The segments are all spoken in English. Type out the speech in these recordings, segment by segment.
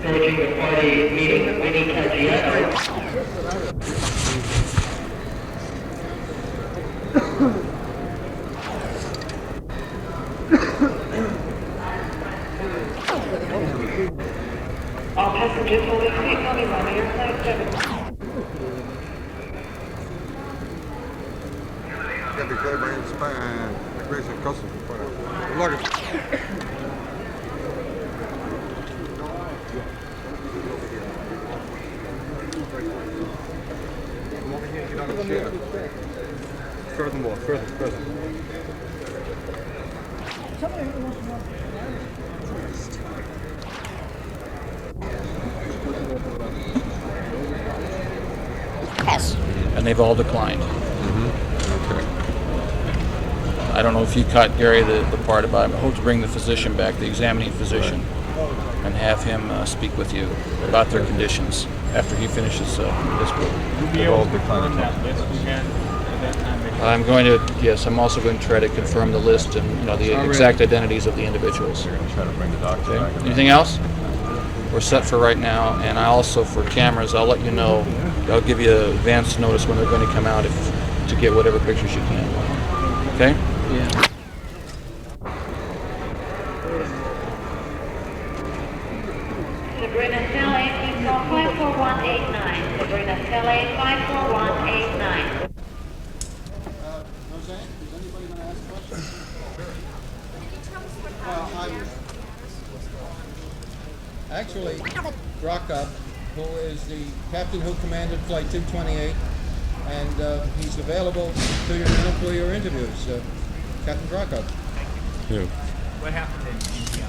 Approaching the party meeting, Guyana. All passengers will be free coming on Airline 7. Get declared by immigration and customs for luggage. Furthermore, further. Yes. And they've all declined. Okay. I don't know if you caught, Gary, the part about I hope to bring the physician back, the examining physician, and have him speak with you about their conditions after he finishes this book. You'll be able to confirm that list again at that time? I'm going to, yes, I'm also going to try to confirm the list and the exact identities of the individuals. You're going to try to bring the doctor back. Anything else? We're set for right now, and I also, for cameras, I'll let you know. I'll give you advance notice when they're going to come out to get whatever pictures you can. Okay? Yeah. Sabrina Sally, please call 54189. Sabrina Sally, 54189. Roseanne, is anybody going to ask questions? Actually, Brockob, who is the captain who commanded Flight 228, and he's available to your for your interviews. Captain Brockob. Yeah. What happened in India?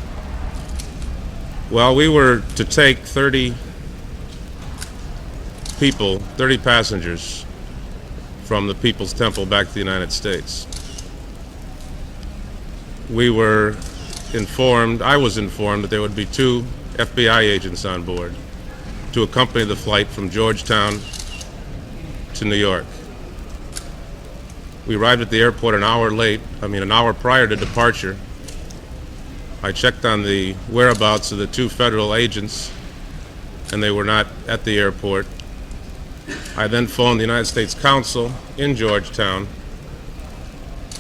Well, we were to take 30 people, 30 passengers from the People's Temple back to the United States. We were informed, I was informed, that there would be 2 FBI agents on board to accompany the flight from Georgetown to New York. We arrived at the airport an hour prior to departure. I checked on the whereabouts of the 2 federal agents, and they were not at the airport. I then phoned the United States Consul in Georgetown.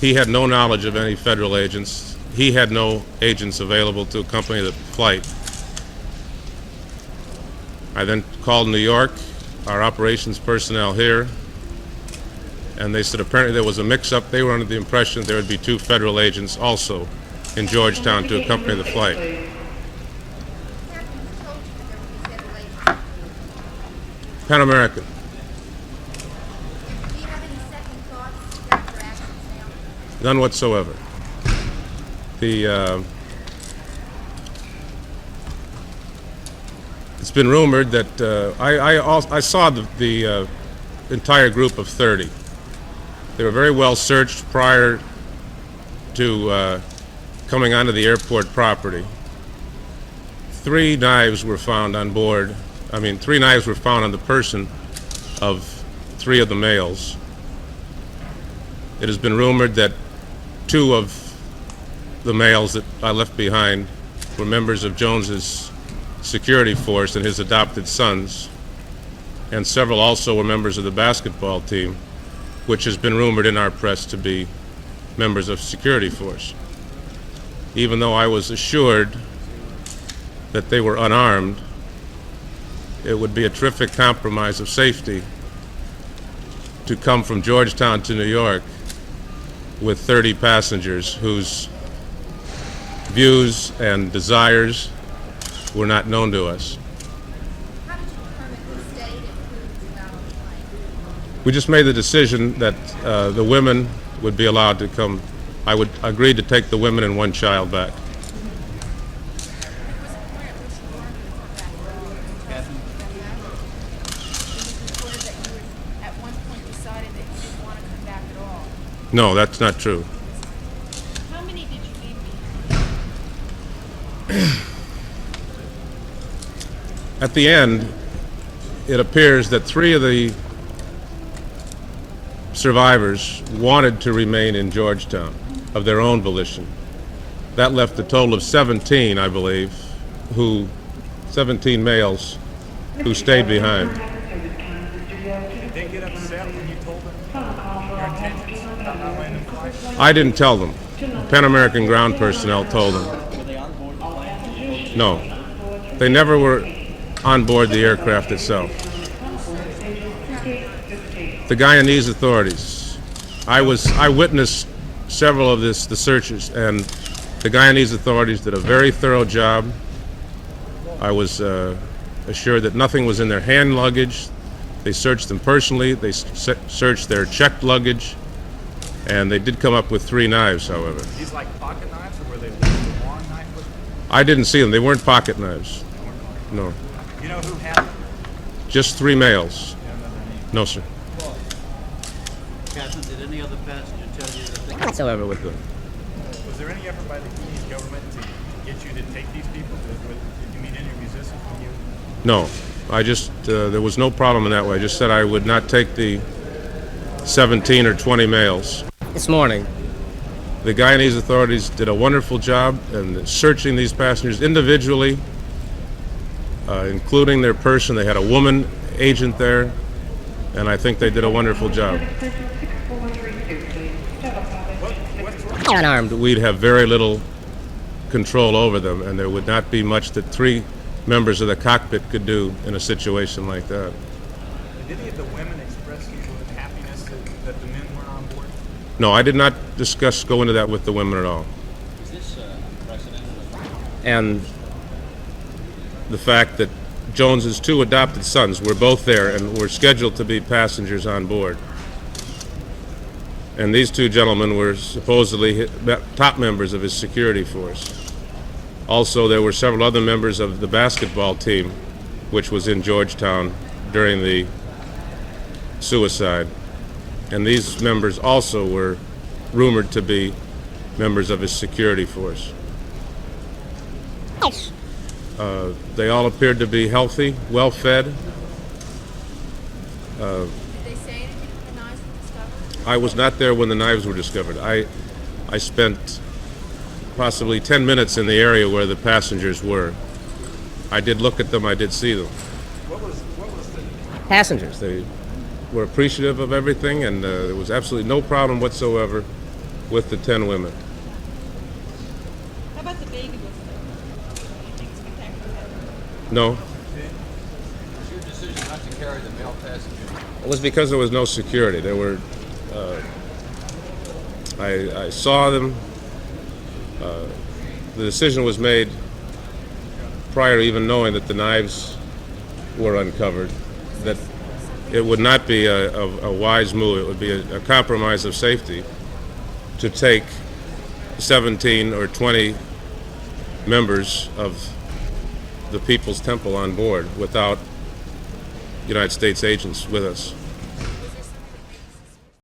He had no knowledge of any federal agents. He had no agents available to accompany the flight. I then called New York, our operations personnel here, and they said apparently there was a mix-up. They were under the impression there would be 2 federal agents also in Georgetown to accompany the flight. Pan American. Do you have any second thoughts about your actions now? None whatsoever. It's been rumored that I saw the entire group of 30. They were very well searched prior to coming onto the airport property. 3 knives were found on board. 3 knives were found on the person of 3 of the males. It has been rumored that 2 of the males that I left behind were members of Jones's security force and his adopted sons, and several also were members of the basketball team, which has been rumored in our press to be members of security force. Even though I was assured that they were unarmed, it would be a terrific compromise of safety to come from Georgetown to New York with 30 passengers whose views and desires were not known to us. How did you determine who stayed and who was allowed on the plane? We just made the decision that the women would be allowed to come. I would agree to take the women and 1 child back. No, that's not true. How many did you leave behind? At the end, it appears that 3 of the survivors wanted to remain in Georgetown of their own volition. That left a total of 17, I believe, 17 males who stayed behind. Did they get upset when you told them your intentions about not letting them fly? I didn't tell them. Pan American ground personnel told them. Were they on board the plane? No, they never were on board the aircraft itself. The Guyanese authorities. I witnessed several of the searches, and the Guyanese authorities did a very thorough job. I was assured that nothing was in their hand luggage. They searched them personally. They searched their checked luggage, and they did come up with 3 knives, however. These like pocket knives, or were they a long knife with them? I didn't see them. They weren't pocket knives. No. You know who had them? Just 3 males. You don't know their names. No, sir. Captain, did any other passenger tell you that they... Whatsoever with them. Was there any effort by the Guyanese government to get you to take these people? Did you meet any resistance from you? No. I just, there was no problem in that way. I just said I would not take the 17 or 20 males. This morning, The Guyanese authorities did a wonderful job in searching these passengers individually, including their person. They had a woman agent there, and I think they did a wonderful job. unarmed. We'd have very little control over them, and there would not be much that 3 members of the cockpit could do in a situation like that. Did any of the women express happiness that the men weren't on board? No, I did not go into that with the women at all. Is this unprecedented? And the fact that Jones's 2 adopted sons were both there and were scheduled to be passengers on board. And these 2 gentlemen were supposedly top members of his security force. Also, there were several other members of the basketball team, which was in Georgetown during the suicide. And these members also were rumored to be members of his security force. They all appeared to be healthy, well-fed. Did they say anything when the knives were discovered? I was not there when the knives were discovered. I spent possibly 10 minutes in the area where the passengers were. I did look at them, I did see them. What was the Passengers. They were appreciative of everything, and there was absolutely no problem whatsoever with the 10 women. How about the baby? No, Was your decision not to carry the male passenger? it was because there was no security. There were, I saw them. The decision was made prior to even knowing that the knives were uncovered, that it would not be a wise move. It would be a compromise of safety to take 17 or 20 members of the People's Temple on board without United States agents with us.